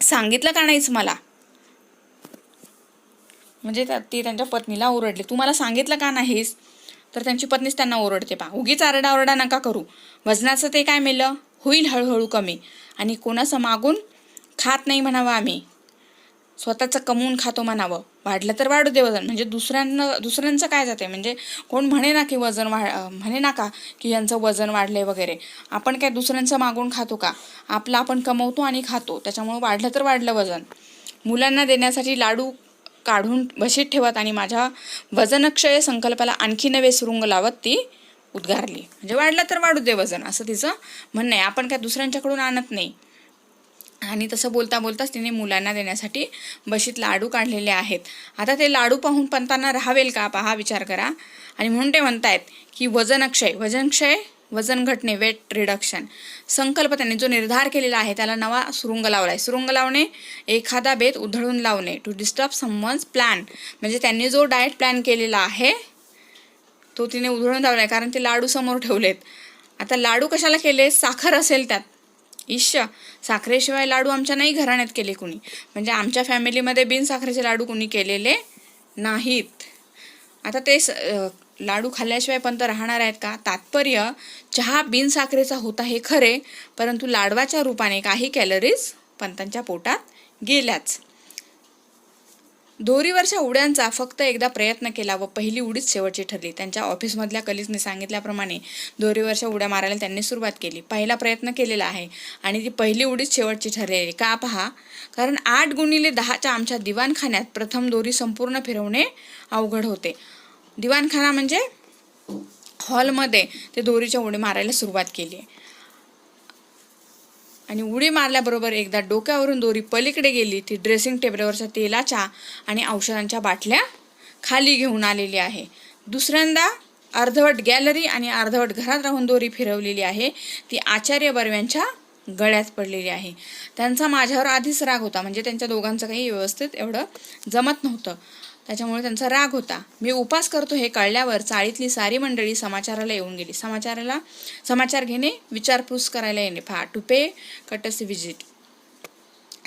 सांगितलं का नाहीच मला? म्हणजे ती त्यांच्या पत्नीला ओरडली, तू मला सांगितलं का नाहीस? तर त्यांची पत्नीच त्यांना ओरडते, पा उगीच आरडाओरडा नका करू, वजनाचं ते काय मेलं, होईल हळूहळू कमी. आणि कोणाचं मागून खात नाही म्हणावं आम्ही, स्वतःचं कमवून खातो म्हणावं. वाढलं तर वाढू दे वजन, म्हणजे दुसऱ्यांचं काय जाते, म्हणजे कोण म्हणे ना की वजन म्हणे ना का की यांचं वजन वाढले वगैरे. आपण काय दुसऱ्यांचं मागून खातो का? आपलं आपण कमवतो आणि खातो, त्याच्यामुळे वाढलं तर वाढलं वजन. मुलांना देण्यासाठी लाडू काढून बशीत ठेवत आणि माझ्या वजनक्षय संकल्पाला आणखी नवे सुरुंग लावत ती उद्गारली. म्हणजे वाढलं तर वाढू दे वजन, असं तिचं म्हणणं आहे. आपण काय दुसऱ्यांच्याकडून आणत नाही. आणि तसं बोलता बोलताच तिने मुलांना देण्यासाठी बशीत लाडू काढलेले आहेत. आता ते लाडू पाहून पंतांना राहावेल का, पहा विचार करा. आणि म्हणून ते म्हणतायत की वजनक्षय वजन घटणे, वेट रिडक्शन संकल्प त्यांनी जो निर्धार केलेला आहे त्याला नवा सुरुंग लावलाय. सुरुंग लावणे, एखादा बेत उधळून लावणे, टू डिस्टर्ब समवन्स प्लॅन. म्हणजे त्यांनी जो डाएट प्लॅन केलेला आहे तो तिने उधळून लावलाय, कारण ते लाडू समोर ठेवलेत. आता लाडू कशाला केले? साखर असेल त्यात. साखरेशिवाय लाडू आमच्या नाही घराण्यात केले कुणी, म्हणजे आमच्या फॅमिलीमध्ये बिनसाखरेचे लाडू कुणी केलेले नाहीत. आता ते लाडू खाल्ल्याशिवाय पंत राहणार आहेत का? तात्पर्य, चहा बिनसाखरेचा होता हे खरे, परंतु लाडवाच्या रूपाने काही कॅलरीज पंतांच्या पोटात गेल्याच. दोरीवरच्या उड्यांचा फक्त एकदा प्रयत्न केला व पहिली उडीच शेवटची ठरली. त्यांच्या ऑफिसमधल्या कलिग्सने सांगितल्याप्रमाणे दोरीवरच्या उड्या मारायला त्यांनी सुरुवात केली. पहिला प्रयत्न केलेला आहे आणि ती पहिली उडीच शेवटची ठरलेली. का पहा, कारण 8x10च्या आमच्या दिवाणखान्यात प्रथम दोरी संपूर्ण फिरवणे अवघड होते. दिवाणखाना म्हणजे हॉलमध्ये ते दोरीच्या उडी मारायला सुरुवात केली. आणि उडी मारल्याबरोबर एकदा डोक्यावरून दोरी पलीकडे गेली, ती ड्रेसिंग टेबलवरच्या तेलाच्या आणि औषधांच्या बाटल्या खाली घेऊन आलेली आहे. दुसऱ्यांदा अर्धवट गॅलरी आणि अर्धवट घरात राहून दोरी फिरवलेली आहे, ती आचार्य बर्व्यांच्या गळ्यात पडलेली आहे. त्यांचा माझ्यावर आधीच राग होता, म्हणजे त्यांच्या दोघांचं काही व्यवस्थित एवढं जमत नव्हतं, त्याच्यामुळे त्यांचा राग होता. मी उपास करतो हे कळल्यावर चाळीतली सारी मंडळी समाचाराला येऊन गेली. समाचार घेणे, विचारपूस करायला येणे, टू पे कटसी विजिट.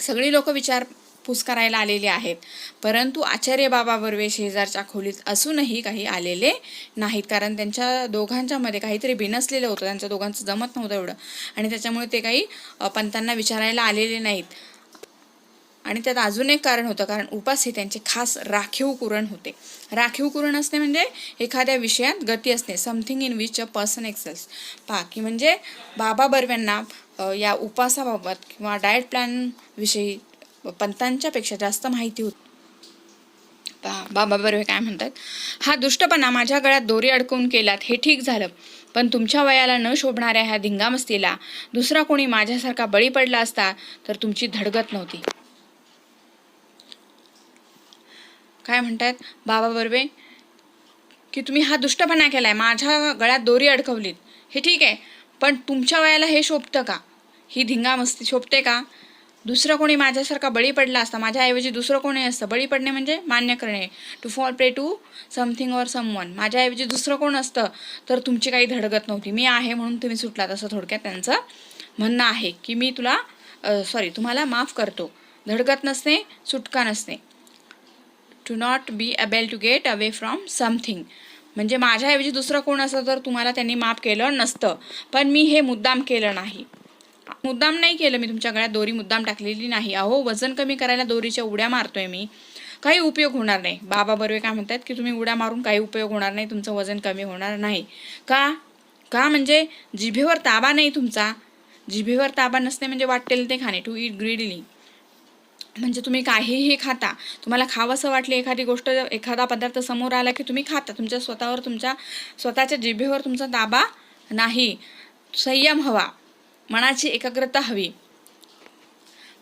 सगळी लोक विचारपूस करायला आलेली आहेत, परंतु आचार्य बाबा बर्वे शेजारच्या खोलीत असूनही काही आलेले नाहीत, कारण त्यांच्या दोघांच्या मध्ये काहीतरी बिनसलेलं होतं, त्यांच्या दोघांचं जमत नव्हतं एवढं, आणि त्याच्यामुळे ते काही पंतांना विचारायला आलेले नाहीत. आणि त्यात अजून एक कारण होतं, कारण उपास हे त्यांचे खास राखीव कुरण होते. राखीव कुरण असणे म्हणजे एखाद्या विषयात गती असणे, something in which a person excels. की म्हणजे बाबा बर्व्यांना या उपासाबाबत किंवा डाएट प्लॅन विषयी पंतांच्या पेक्षा जास्त माहिती होती. बाबा बर्वे काय म्हणतात, हा दुष्टपणा माझ्या गळ्यात दोरी अडकवून केलात हे ठीक झालं, पण तुमच्या वयाला न शोभणाऱ्या ह्या धिंगामस्तीला दुसरा कोणी माझ्यासारखा बळी पडला असता तर तुमची धडगत नव्हती. काय म्हणतात बाबा बर्वे, की तुम्ही हा दुष्टपणा केलाय, माझ्या गळ्यात दोरी अडकवलीत, हे ठीक आहे, पण तुमच्या वयाला हे शोभतं का? ही धिंगामस्ती शोभते का? दुसरं कोणी माझ्यासारखा बळी पडला असता, माझ्याऐवजी दुसरं कोणी असतं. बळी पडणे म्हणजे मान्य करणे, to fall prey to something or someone. माझ्याऐवजी दुसरं कोण असतं तर तुमची काही धडगत नव्हती. मी आहे म्हणून तुम्ही सुटलात, असं थोडक्यात त्यांचं म्हणणं आहे. की मी तुम्हाला माफ करतो. धडगत नसणे, सुटका नसणे, to not be able to get away from something. म्हणजे माझ्याऐवजी दुसरं कोण असतं तर तुम्हाला त्यांनी माफ केलं नसतं, पण मी हे मुद्दाम केलं नाही. मुद्दाम नाही केलं मी, तुमच्या गळ्यात दोरी मुद्दाम टाकलेली नाही. अहो, वजन कमी करायला दोरीच्या उड्या मारतोय मी, काही उपयोग होणार नाही. बाबा बर्वे काय म्हणतात, की तुम्ही उड्या मारून काही उपयोग होणार नाही, तुमचं वजन कमी होणार नाही. का म्हणजे जिभेवर ताबा नाही तुमचा. जिभेवर ताबा नसणे म्हणजे वाटेल ते खाणे, टू ईट ग्रीडली. म्हणजे तुम्ही काहीही खाता, तुम्हाला खावंसं वाटले एखादी गोष्ट, एखादा पदार्थ समोर आला की तुम्ही खाता. तुमच्या स्वतःच्या जिभेवर तुमचा ताबा नाही. संयम हवा, मनाची एकाग्रता हवी,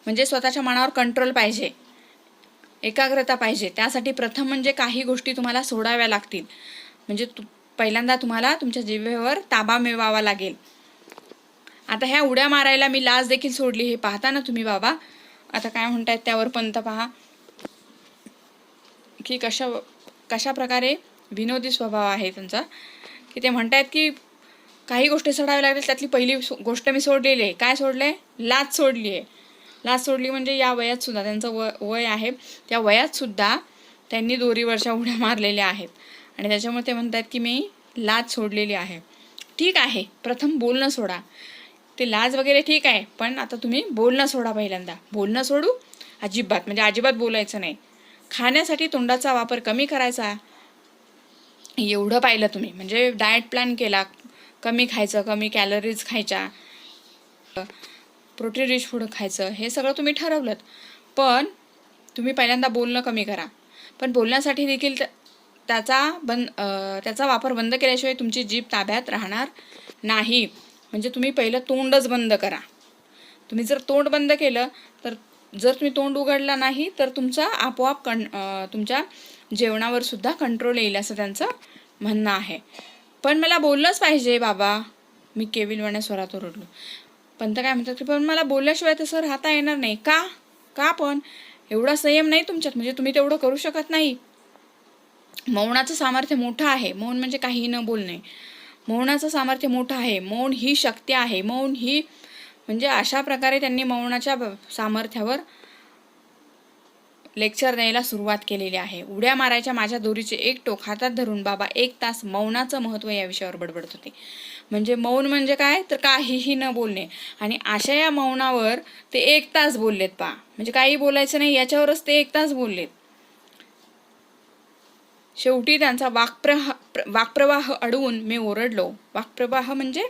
म्हणजे स्वतःच्या मनावर कंट्रोल पाहिजे, एकाग्रता पाहिजे. त्यासाठी प्रथम म्हणजे काही गोष्टी तुम्हाला सोडाव्या लागतील. म्हणजे पहिल्यांदा तुम्हाला तुमच्या जिभेवर ताबा मिळवावा लागेल. आता ह्या उड्या मारायला मी लाज देखील सोडली, हे पाहता ना तुम्ही बाबा. आता काय म्हणतायत त्यावर पंत पहा, की कशा प्रकारे विनोदी स्वभाव आहे त्यांचा. की ते म्हणतायत की काही गोष्टी सोडाव्या लागतील, त्यातली पहिली गोष्ट मी सोडलेली आहे. काय सोडलंय? लाज सोडली आहे. लाज सोडली म्हणजे या वयात सुद्धा त्यांचं वय आहे, त्या वयात सुद्धा त्यांनी दोरीवरच्या उड्या मारलेल्या आहेत आणि त्याच्यामुळे ते म्हणतात की मी लाज सोडलेली आहे. ठीक आहे, प्रथम बोलणं सोडा. ते लाज वगैरे ठीक आहे, पण आता तुम्ही बोलणं सोडा. पहिल्यांदा बोलणं सोडू अजिबात, म्हणजे अजिबात बोलायचं नाही. खाण्यासाठी तोंडाचा वापर कमी करायचा, एवढं पाहिलं तुम्ही. म्हणजे डाएट प्लॅन केला, कमी खायचं, कमी कॅलरीज खायच्या, प्रोटीन रिच फूड खायचं, हे सगळं तुम्ही ठरवलं. पण तुम्ही पहिल्यांदा बोलणं कमी करा. पण बोलण्यासाठी देखील त्याचा वापर बंद केल्याशिवाय तुमची जीभ ताब्यात राहणार नाही. म्हणजे तुम्ही पहिलं तोंडच बंद करा. तुम्ही जर तोंड बंद केलं तर, जर तुम्ही तोंड उघडला नाही तर तुमचा आपोआप तुमच्या जेवणावर सुद्धा कंट्रोल येईल असं त्यांचं म्हणणं आहे. पण मला बोललंच पाहिजे बाबा, मी केविलवाण्या स्वरात ओरडलो. पंत काय म्हणतात की पण मला बोलल्याशिवाय तसं राहता येणार नाही. का पण एवढा संयम नाही तुमच्यात, म्हणजे तुम्ही तेवढं करू शकत नाही. मौनाचं सामर्थ्य मोठं आहे. मौन म्हणजे काही न बोलणे. मौनाचं सामर्थ्य मोठं आहे. मौन ही शक्ती आहे. मौन ही म्हणजे अशा प्रकारे त्यांनी मौनाच्या सामर्थ्यावर लेक्चर द्यायला सुरुवात केलेली आहे. उड्या मारायच्या माझ्या दोरीचे एक टोक हातात धरून बाबा 1 तास मौनाचं महत्त्व या विषयावर बडबडत होते. म्हणजे मौन म्हणजे काय तर काहीही न बोलणे. आणि अशा या मौनावर ते 1 तास बोललेत पहा. म्हणजे काही बोलायचं नाही याच्यावरच ते 1 तास बोललेत. शेवटी त्यांचा वाक्प्रवाह अडवून मी ओरडलो. वाक्प्रवाह म्हणजे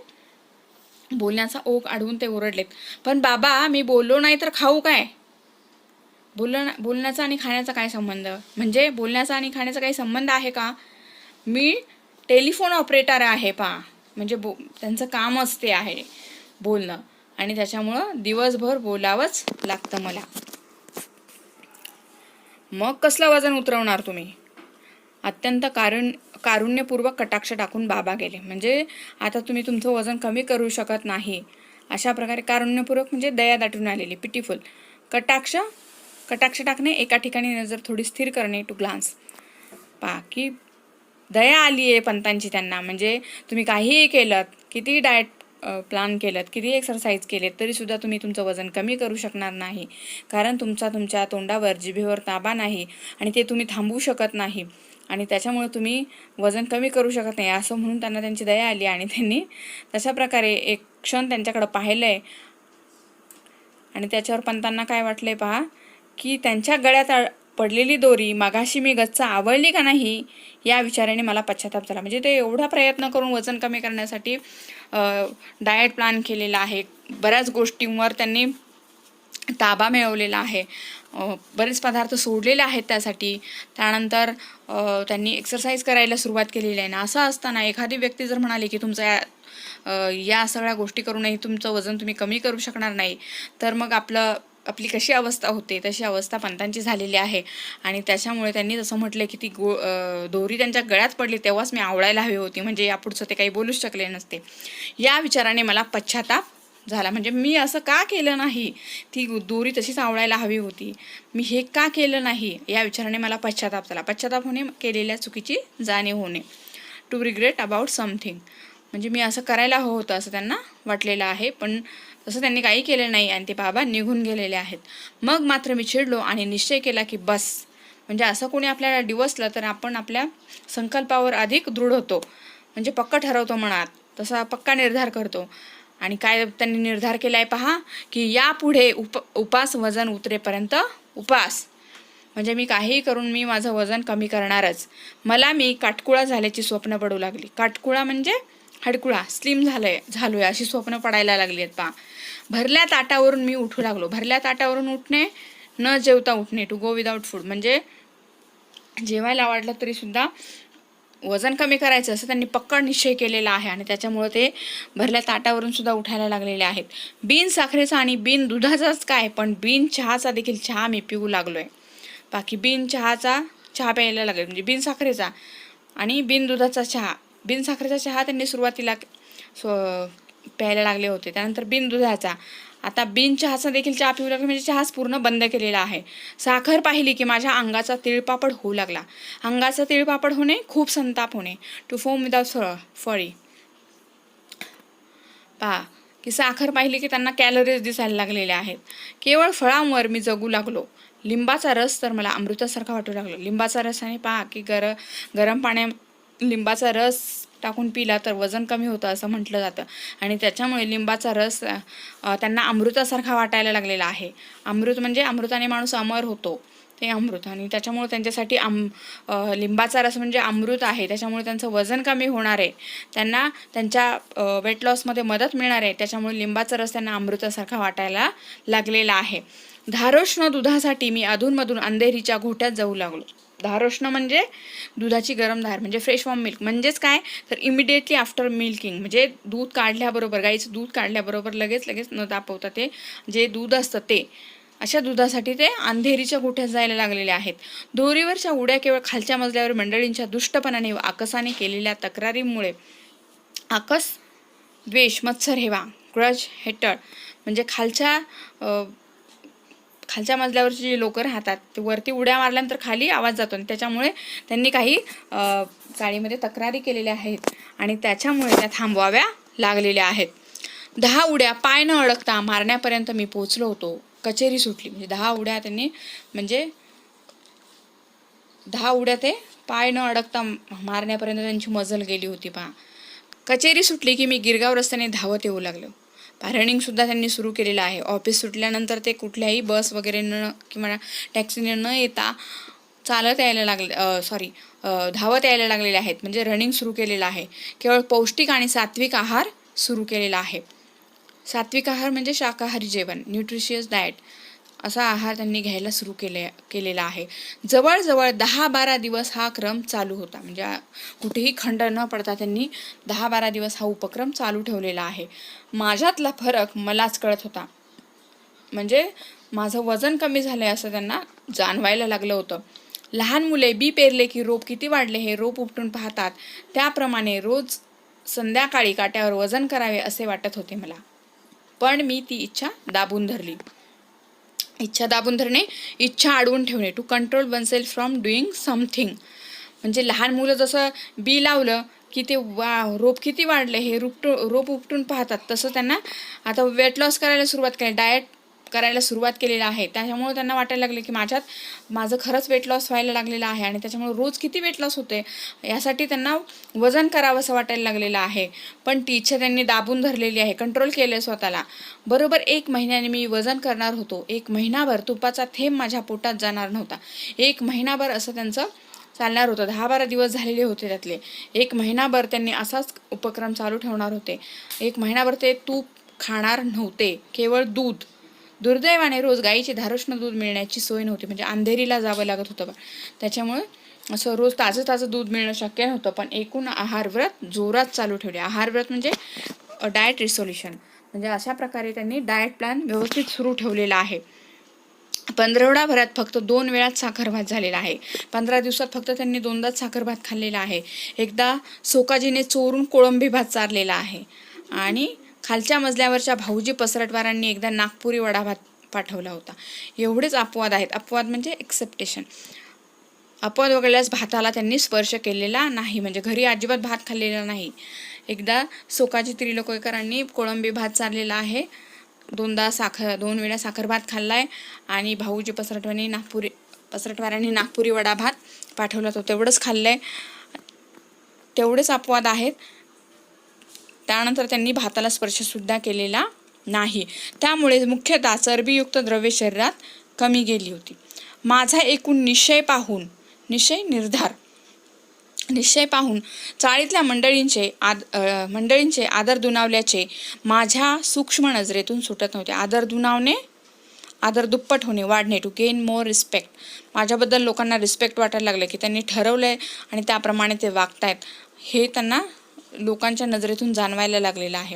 बोलण्याचा ओघ अडवून ते ओरडलेत. पण बाबा मी बोललो नाही तर खाऊ काय? बोलण्याचा आणि खाण्याचा काय संबंध? म्हणजे बोलण्याचा आणि खाण्याचा काही संबंध आहे का? मी टेलिफोन ऑपरेटर आहे पहा. म्हणजे त्यांचं कामच ते आहे बोलणं, आणि त्याच्यामुळं दिवसभर बोलावंच लागतं मला. मग कसलं वजन उतरवणार तुम्ही? अत्यंत कारुण्यपूर्वक कटाक्ष टाकून बाबा गेले. म्हणजे आता तुम्ही तुमचं वजन कमी करू शकत नाही अशा प्रकारे कारुण्यपूर्वक म्हणजे दया दाटून आलेली, पिटीफुल. कटाक्ष टाकणे, एका ठिकाणी नजर थोडी स्थिर करणे, टू ग्लान्स. पहा की दया आली आहे पंतांची त्यांना. म्हणजे तुम्ही काहीही केलं, किती डाएट प्लॅन केलं, किती एक्सरसाइज केले, तरी सुद्धा तुम्ही तुमचं वजन कमी करू शकणार नाही. कारण तुमच्या तोंडावर, जिभेवर ताबा नाही आणि ते तुम्ही थांबवू शकत नाही. आणि त्याच्यामुळे तुम्ही वजन कमी करू शकत नाही असं म्हणून त्यांना त्यांची दया आली आणि त्यांनी तशा प्रकारे एक क्षण त्यांच्याकडे पाहिलंय. आणि त्याच्यावर पंतांना काय वाटलंय पहा की त्यांच्या गळ्यात पडलेली दोरी मगाशी मी गच्चा आवळली का नाही या विचाराने मला पश्चाताप झाला. म्हणजे ते एवढा प्रयत्न करून वजन कमी करण्यासाठी डाएट प्लॅन केलेला आहे, बऱ्याच गोष्टींवर त्यांनी ताबा मिळवलेला आहे, बरेच पदार्थ सोडलेले आहेत त्यासाठी. त्यानंतर त्यांनी एक्सरसाइज करायला सुरुवात केलेली आहे ना. असं असताना एखादी व्यक्ती जर म्हणाली की तुमचं या सगळ्या गोष्टी करूनही तुमचं वजन तुम्ही कमी करू शकणार नाही, तर मग आपली कशी अवस्था होते तशी अवस्था पंतांची झालेली आहे. आणि त्याच्यामुळे त्यांनी जसं म्हटलं की ती दोरी त्यांच्या गळ्यात पडली तेव्हाच मी आवळायला हवी होती, म्हणजे यापुढचं ते काही बोलूच शकले नसते. या विचाराने मला पश्चाताप झाला. म्हणजे मी असं का केलं नाही, ती दोरी तशीच आवळायला हवी होती, मी हे का केलं नाही या विचाराने मला पश्चाताप झाला. पश्चाताप होणे, केलेल्या चुकीची जाणीव होणे, टू रिग्रेट अबाउट समथिंग. म्हणजे मी असं करायला हवं होतं असं त्यांना वाटलेलं आहे, पण तसं त्यांनी काही केलं नाही आणि ते बाबा निघून गेलेले आहेत. मग मात्र मी चिडलो आणि निश्चय केला की बस. म्हणजे असं कोणी आपल्याला डिवसलं तर आपण आपल्या संकल्पावर अधिक दृढ होतो, म्हणजे पक्का ठरवतो मनात, तसा पक्का निर्धार करतो. आणि काय त्यांनी निर्धार केलाय पहा की यापुढे उपास वजन उतरेपर्यंत उपास. म्हणजे मी काहीही करून मी माझं वजन कमी करणारच. मी काटकुळा झाल्याची स्वप्न पडू लागली. काटकुळा म्हणजे हडकुळा, स्लिम झालोय अशी स्वप्न पडायला लागली आहेत पहा. भरल्या ताटावरून मी उठू लागलो. भरल्या ताटावरून उठणे, न जेवता उठणे, टू गो विदाउट फूड. म्हणजे जेवायला वाटलं तरी सुद्धा वजन कमी करायचं असं त्यांनी पक्का निश्चय केलेला आहे. आणि त्याच्यामुळे ते भरल्या ताटावरून सुद्धा उठायला लागलेले आहेत. बिन साखरेचा आणि बिन दुधाचाच काय, पण बिन चहाचा देखील चहा मी पिऊ लागलोय. बाकी बिन चहाचा चहा प्यायला लागले, म्हणजे बिन साखरेचा आणि बिन दुधाचा चहा. बिन साखरेचा चहा त्यांनी सुरुवातीला प्यायला लागले होते, त्यानंतर बिन दुधाचा, आता बिन चहाचा देखील चहा पिऊ लागले. म्हणजे चहाच पूर्ण बंद केलेला आहे. साखर पाहिली की माझ्या अंगाचा तिळपापड होऊ लागला. अंगाचा तिळपापड होणे, खूप संताप होणे, टू फोम विदाउट फळी. पहा की साखर पाहिली की त्यांना कॅलरीज दिसायला लागलेल्या आहेत. केवळ फळांवर मी जगू लागलो. लिंबाचा रस तर मला अमृतासारखा वाटू लागला. लिंबाचा रस आणि पहा की गरम पाण्यात लिंबाचा रस टाकून पिला तर वजन कमी होतं असं म्हटलं जातं. आणि त्याच्यामुळे लिंबाचा रस त्यांना अमृतासारखा वाटायला लागलेला आहे. अमृत म्हणजे अमृताने माणूस अमर होतो, ते अमृत. आणि त्याच्यामुळे त्यांच्यासाठी लिंबाचा रस म्हणजे अमृत आहे. त्याच्यामुळे त्यांचं वजन कमी होणार आहे, त्यांना त्यांच्या वेट लॉसमध्ये मदत मिळणार आहे. त्याच्यामुळे लिंबाचा रस त्यांना अमृतासारखा वाटायला लागलेला आहे. धारोष्ण दुधासाठी मी अधूनमधून अंधेरीच्या घोट्यात जाऊ लागलो. धारोष्ण म्हणजे दुधाची गरम धार, म्हणजे फ्रेश वॉर्म मिल्क. म्हणजेच काय तर इमिडिएटली आफ्टर मिल्किंग, म्हणजे दूध काढल्याबरोबर, गाईचं दूध काढल्याबरोबर लगेच न तापवता ते जे दूध असतं ते, अशा दुधासाठी ते अंधेरीच्या गोठ्यात जायला लागलेले आहेत. दोरीवरच्या उड्या केवळ खालच्या मजल्यावर मंडळींच्या दुष्टपणाने व आकसाने केलेल्या तक्रारीमुळे. आकस, द्वेष, मत्सर हेवा, ग्रज, हेटळ, म्हणजे खालच्या मजल्यावरचे जे लोक राहतात ते वरती उड्या मारल्यानंतर खाली आवाज जातो, आणि त्याच्यामुळे त्यांनी काही चाळीमध्ये तक्रारी केलेल्या आहेत आणि त्याच्यामुळे त्या थांबवाव्या लागलेल्या आहेत. 10 उड्या पाय न अडकता मारण्यापर्यंत मी पोहोचलो होतो. कचेरी सुटली. म्हणजे 10 उड्या त्यांनी, म्हणजे 10 उड्या ते पाय न अडकता मारण्यापर्यंत त्यांची मजल गेली होती. पहा, कचेरी सुटली की मी गिरगाव रस्त्याने धावत येऊ लागलो. रनिंगसुद्धा त्यांनी सुरू केलेलं आहे. ऑफिस सुटल्यानंतर ते कुठल्याही बस वगैरे किंवा टॅक्सीने न येता चालत यायला लागले, धावत यायला लागलेले आहेत. म्हणजे रनिंग सुरू केलेलं आहे. केवळ पौष्टिक आणि सात्विक आहार सुरू केलेला आहे. सात्विक आहार म्हणजे शाकाहारी जेवण, न्यूट्रिशियस डाएट, असा आहार त्यांनी घ्यायला सुरू केलेला आहे. जवळजवळ 10-12 दिवस हा क्रम चालू होता. म्हणजे कुठेही खंड न पडता त्यांनी 10-12 दिवस हा उपक्रम चालू ठेवलेला आहे. माझ्यातला फरक मलाच कळत होता. म्हणजे माझं वजन कमी झालंय असं त्यांना जाणवायला लागलं होतं. लहान मुले बी पेरले की रोप किती वाढले हे रोप उपटून पाहतात, त्याप्रमाणे रोज संध्याकाळी काट्यावर वजन करावे असे वाटत होते मला. पण मी ती इच्छा दाबून धरली. इच्छा दाबून धरणे, इच्छा अडवून ठेवणे, to control oneself from doing something. म्हणजे लहान मुलं जसं बी लावलं की ते रोप किती वाढले हे रोप उपटून पाहतात, तसं त्यांना आता वेट लॉस करायला सुरुवात केली, डाएट करायला सुरुवात केलेलं आहे. त्याच्यामुळे त्यांना वाटायला लागले की माझं खरंच वेट लॉस व्हायला लागलेलं आहे आणि त्याच्यामुळे रोज किती वेट लॉस होते यासाठी त्यांना वजन करावं असं वाटायला लागलेलं आहे. पण ती इच्छा त्यांनी दाबून धरलेली आहे, कंट्रोल केलं स्वतःला. बरोबर 1 महिन्याने मी वजन करणार होतो. 1 महिनाभर तुपाचा थेंब माझ्या पोटात जाणार नव्हता. 1 महिनाभर असं त्यांचं चालणार होतं. 10-12 दिवस झालेले होते त्यातले. 1 महिनाभर त्यांनी असाच उपक्रम चालू ठेवणार होते. 1 महिनाभर ते तूप खाणार नव्हते, केवळ दूध. दुर्दैवाने रोज गाईचे धारोष्ण दूध मिळण्याची सोय नव्हती. म्हणजे अंधेरीला जावं लागत होतं. त्याच्यामुळे असं रोज ताजं दूध मिळणं शक्य नव्हतं. पण एकूण आहारव्रत जोरात चालू ठेवले. आहारव्रत म्हणजे डाएट रिसोल्युशन. म्हणजे अशा प्रकारे त्यांनी डाएट प्लॅन व्यवस्थित सुरू ठेवलेला आहे. 15 भरात फक्त 2 वेळात साखर भात झालेला आहे. 15 दिवसात फक्त त्यांनी 2दाच साखर भात खाल्लेला आहे. एकदा सोकाजीने चोरून कोळंबी भात चारलेला आहे. आणि खालच्या मजल्यावरच्या भाऊजी पसरटवारांनी एकदा नागपुरी वडा भात पाठवला होता. एवढेच अपवाद आहेत. अपवाद म्हणजे एक्सेप्टेशन. अपवाद वगळल्यास भाताला त्यांनी स्पर्श केलेला नाही. म्हणजे घरी अजिबात भात खाल्लेला नाही. एकदा सोकाजी त्रिलोकेकरांनी कोळंबी भात चारलेला आहे. 2 वेळा साखर भात खाल्लाय. आणि भाऊजी पसरटवारांनी नागपुरी वडा भात पाठवला तो तेवढंच खाल्लंय. तेवढेच अपवाद आहेत. त्यानंतर त्यांनी भाताला स्पर्शसुद्धा केलेला नाही. त्यामुळे मुख्यतः चरबीयुक्त द्रव्ये शरीरात कमी गेली होती. माझा एकूण निश्चय पाहून चाळीतल्या मंडळींचे आदर दुणावल्याचे माझ्या सूक्ष्म नजरेतून सुटत नव्हते. आदर दुप्पट होणे, वाढणे, टू गेन मोर रिस्पेक्ट. माझ्याबद्दल लोकांना रिस्पेक्ट वाटायला लागले की त्यांनी ठरवलंय आणि त्याप्रमाणे ते वागतायत, हे त्यांना लोकांच्या नजरेतून जाणवायला लागलेलं आहे.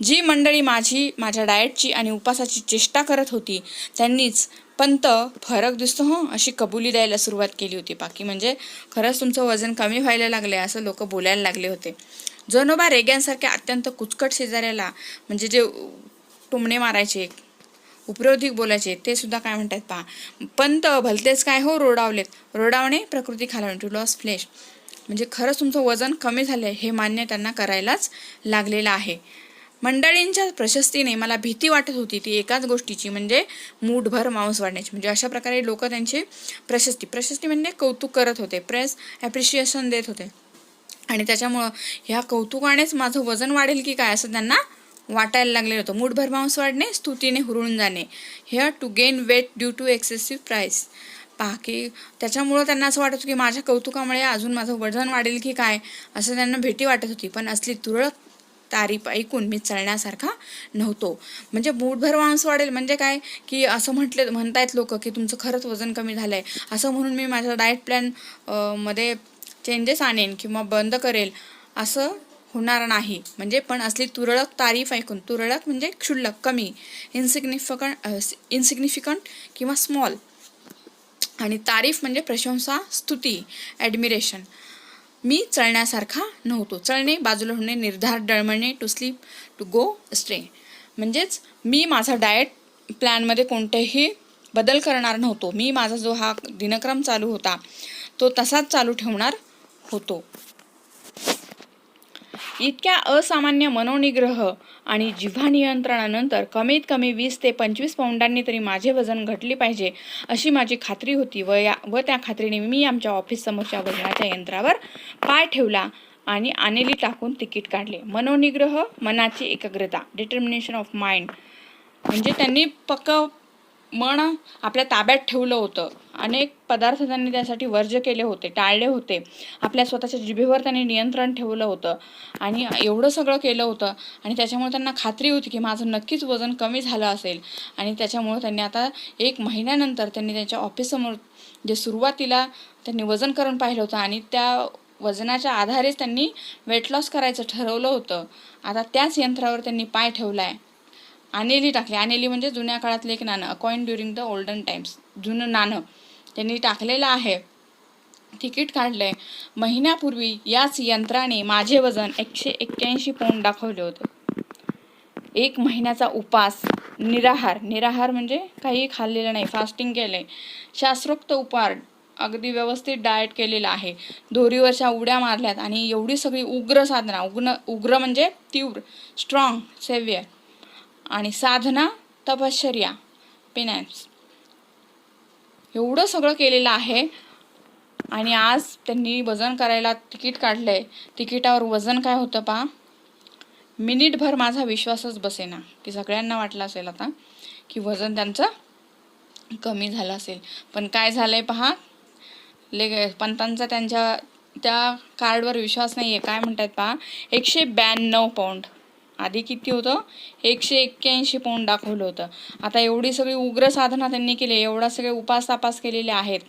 जी मंडळी माझ्या डाएटची आणि उपासाची चेष्टा करत होती त्यांनीच पंत फरक दिसतो हो अशी कबुली द्यायला सुरुवात केली होती. बाकी म्हणजे खरंच तुमचं वजन कमी व्हायला लागले असं लोक बोलायला लागले होते. जनोबा रेगॅनसारख्या अत्यंत कुचकट शेजाऱ्याला, म्हणजे जे टुमणे मारायचे, उपरोधिक बोलायचे, ते सुद्धा काय म्हणतात पहा. पंत भलतेच काय हो रोडावणे प्रकृती खालावणे, टू लॉस फ्लेश. म्हणजे खरंच तुमचं वजन कमी झालं हे मान्य त्यांना करायलाच लागलेलं आहे. मंडळींच्या प्रशस्तीने मला भीती वाटत होती ती एकाच गोष्टीची, म्हणजे मूठभर मांस वाढण्याची. म्हणजे अशा प्रकारे लोक त्यांची प्रशस्ती म्हणजे कौतुक करत होते, ॲप्रिशिएशन देत होते. आणि त्याच्यामुळं ह्या कौतुकानेच माझं वजन वाढेल की काय असं त्यांना वाटायला लागलेलं होतं. मूठभर मांस वाढणे, स्तुतीने हुरळून जाणे. Here to gain weight due to excessive praise. पहा की त्याच्यामुळं त्यांना असं वाटत होतं की माझ्या कौतुकामुळे अजून माझं वजन वाढेल की काय असं त्यांना भीती वाटत होती. पण असली तुरळक तारीफ ऐकून मी चलण्यासारखा नव्हतो. म्हणजे मूठभर मांस वाढेल म्हणजे काय की असं म्हणतायत लोक की तुमचं खरंच वजन कमी झालंय असं म्हणून मी माझ्या डाएट प्लॅन मध्ये चेंजेस आणेन किंवा बंद करेल असं होणार नाही. म्हणजे पण असली तुरळक तारीफ ऐकून, तुरळक म्हणजे क्षुल्लक, कमी, इन्सिग्निफिकंट किंवा स्मॉल, आणि तारीफ म्हणजे प्रशंसा, स्तुती, ॲडमिरेशन. मी चळण्यासारखा नव्हतो. चळणे, बाजूला होणे, निर्धार, डळमळणे, to slip, to go stray. म्हणजेच मी माझा डाएट प्लॅनमध्ये कोणतेही बदल करणार नव्हतो. मी माझा जो हा दिनक्रम चालू होता तो तसाच चालू ठेवणार होतो. इतक्या असामान्य मनोनिग्रह आणि जिव्हा नियंत्रणानंतर कमीत कमी 20 ते 25 पाऊंडांनी तरी माझे वजन घटले पाहिजे अशी माझी खात्री होती. व त्या खात्रीने मी आमच्या ऑफिस समोरच्या वजनाच्या यंत्रावर पाय ठेवला आणि आनेली टाकून तिकीट काढले. मनोनिग्रह, मनाची एकाग्रता, डिटर्मिनेशन ऑफ माइंड. म्हणजे त्यांनी पक्क मन आपल्या ताब्यात ठेवलं होतं. अनेक पदार्थ त्यांनी त्यासाठी वर्ज्य केले होते, टाळले होते. आपल्या स्वतःच्या जिभेवर त्यांनी नियंत्रण ठेवलं होतं आणि एवढं सगळं केलं होतं. आणि त्याच्यामुळे त्यांना खात्री होती की माझं नक्कीच वजन कमी झालं असेल. आणि त्याच्यामुळे त्यांनी आता 1 महिन्यानंतर त्यांनी त्यांच्या ऑफिससमोर जे सुरुवातीला त्यांनी वजन करून पाहिलं होतं आणि त्या वजनाच्या आधारेच त्यांनी वेट लॉस करायचं ठरवलं होतं. आता त्याच यंत्रावर त्यांनी पाय ठेवला आहे. आनेली टाकली. आनेली म्हणजे जुन्या काळातलं एक नाणं, अ coin during the olden times, जुनं नाणं त्यांनी टाकलेलं आहे. तिकीट काढलंय. महिन्यापूर्वी याच यंत्राने माझे वजन 181 पौंड दाखवले होते. 1 महिन्याचा उपास, निराहार म्हणजे काही खाल्लेलं नाही, फास्टिंग केलंय, शास्त्रोक्त उपार, अगदी व्यवस्थित डाएट केलेलं आहे, दोरीवरच्या उड्या मारल्यात आणि एवढी सगळी उग्र साधना, उग्र म्हणजे तीव्र, स्ट्रॉंग, सेव्हियर, आणि साधना, तपश्चर्या, पेनॅन्स, एवढं सगळं केलेलं आहे. आणि आज त्यांनी वजन करायला तिकीट काढलंय. तिकिटावर वजन काय होतं पहा. मिनिटभर माझा विश्वासच बसेना की सगळ्यांना वाटलं असेल आता की वजन त्यांचं कमी झालं असेल. पण काय झालंय पहा, पंतांचा त्यांच्या त्या कार्डवर विश्वास नाही आहे. काय म्हणतात पहा, 192 पौंड. आधी किती होतं, 181 पौंड दाखवलं होतं. आता एवढी सगळी उग्र साधना त्यांनी केली, एवढा सगळे उपास तापास केलेले आहेत,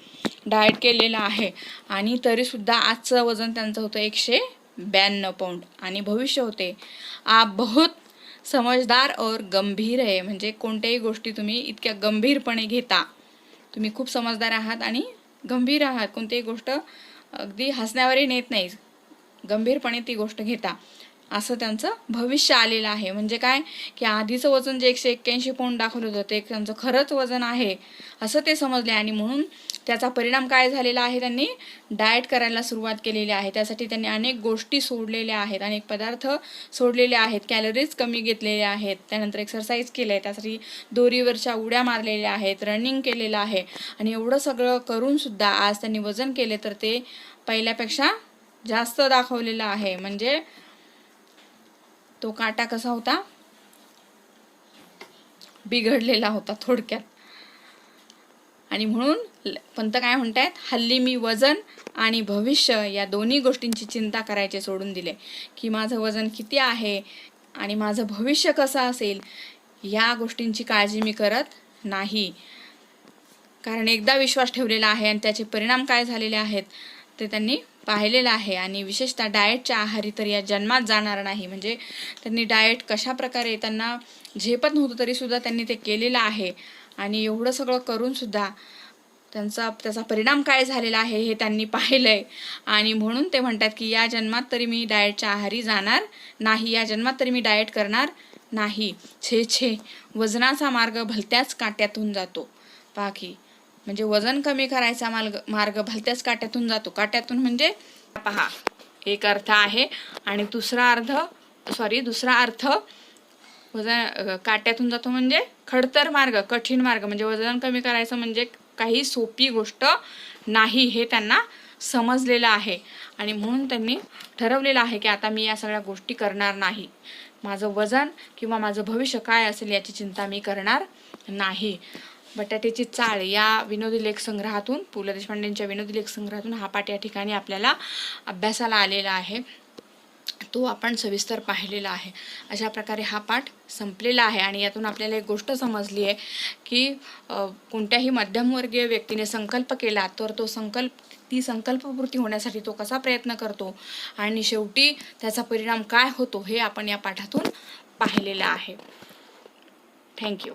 डाएट केलेलं आहे, आणि तरीसुद्धा आजचं वजन त्यांचं होतं 192 पौंड. आणि भविष्य होते, आप बहुत समजदार और गंभीर आहे. म्हणजे कोणत्याही गोष्टी तुम्ही इतक्या गंभीरपणे घेता, तुम्ही खूप समजदार आहात आणि गंभीर आहात. कोणतीही गोष्ट अगदी हसण्यावरही नेत नाही, गंभीरपणे ती गोष्ट घेता, असं त्यांचं भविष्य आलेलं आहे. म्हणजे काय की आधीचं वजन जे 181 पौंड दाखवलं होतं ते त्यांचं खरंच वजन आहे असं ते समजले. आणि म्हणून त्याचा परिणाम काय झालेला आहे, त्यांनी डाएट करायला सुरुवात केलेली आहे. त्यासाठी त्यांनी अनेक गोष्टी सोडलेल्या आहेत, अनेक पदार्थ सोडलेले आहेत, कॅलरीज कमी घेतलेल्या आहेत, त्यानंतर एक्सरसाइज केलं आहे, त्यासाठी दोरीवरच्या उड्या मारलेल्या आहेत, रनिंग केलेलं आहे. आणि एवढं सगळं करूनसुद्धा आज त्यांनी वजन केले तर ते पहिल्यापेक्षा जास्त दाखवलेलं आहे. म्हणजे तो काटा कसा होता, बिघडलेला होता थोडक्यात. आणि म्हणून पंत काय म्हणतात, हल्ली मी वजन आणि भविष्य या दोन्ही गोष्टींची चिंता करायचे सोडून दिले. की माझं वजन किती आहे आणि माझं भविष्य कसं असेल या गोष्टींची काळजी मी करत नाही. कारण एकदा विश्वास ठेवलेला आहे आणि त्याचे परिणाम काय झालेले आहेत ते त्यांनी पाहिलेलं आहे. आणि विशेषतः डाएटच्या आहारी तर या जन्मात जाणार नाही. म्हणजे त्यांनी डाएट कशा प्रकारे त्यांना झेपत नव्हतं तरीसुद्धा त्यांनी ते केलेलं आहे. आणि एवढं सगळं करूनसुद्धा त्याचा परिणाम काय झालेला आहे हे त्यांनी पाहिलंय. आणि म्हणून ते म्हणतात की या जन्मात तरी मी डाएटच्या आहारी जाणार नाही, या जन्मात तरी मी डाएट करणार नाही. छे, वजनाचा मार्ग भलत्याच काट्यातून जातो. बाकी म्हणजे वजन कमी करायचा मार्ग भलत्याच काट्यातून जातो. काट्यातून म्हणजे पहा, एक अर्थ आहे आणि दुसरा अर्थ वजन काट्यातून जातो म्हणजे खडतर मार्ग, कठीण मार्ग. म्हणजे वजन कमी करायचं म्हणजे काही सोपी गोष्ट नाही हे त्यांना समजलेलं आहे. आणि म्हणून त्यांनी ठरवलेलं आहे की आता मी या सगळ्या गोष्टी करणार नाही. माझं वजन किंवा माझं भविष्य काय असेल याची चिंता मी करणार नाही. बटाट्याची चाळ या विनोदी लेखसंग्रहातून, पु ल देशपांडेंच्या विनोदी लेखसंग्रहातून हा पाठ या ठिकाणी आपल्याला अभ्यासाला आलेला आहे. तो आपण सविस्तर पाहिलेला आहे. अशा प्रकारे हा पाठ संपलेला आहे. आणि यातून आपल्याला एक गोष्ट समजली आहे की कोणत्याही मध्यमवर्गीय व्यक्तीने संकल्प केला तर ती संकल्पपूर्ती होण्यासाठी तो कसा प्रयत्न करतो आणि शेवटी त्याचा परिणाम काय होतो हे आपण या पाठातून पाहिलेलं आहे. थँक्यू.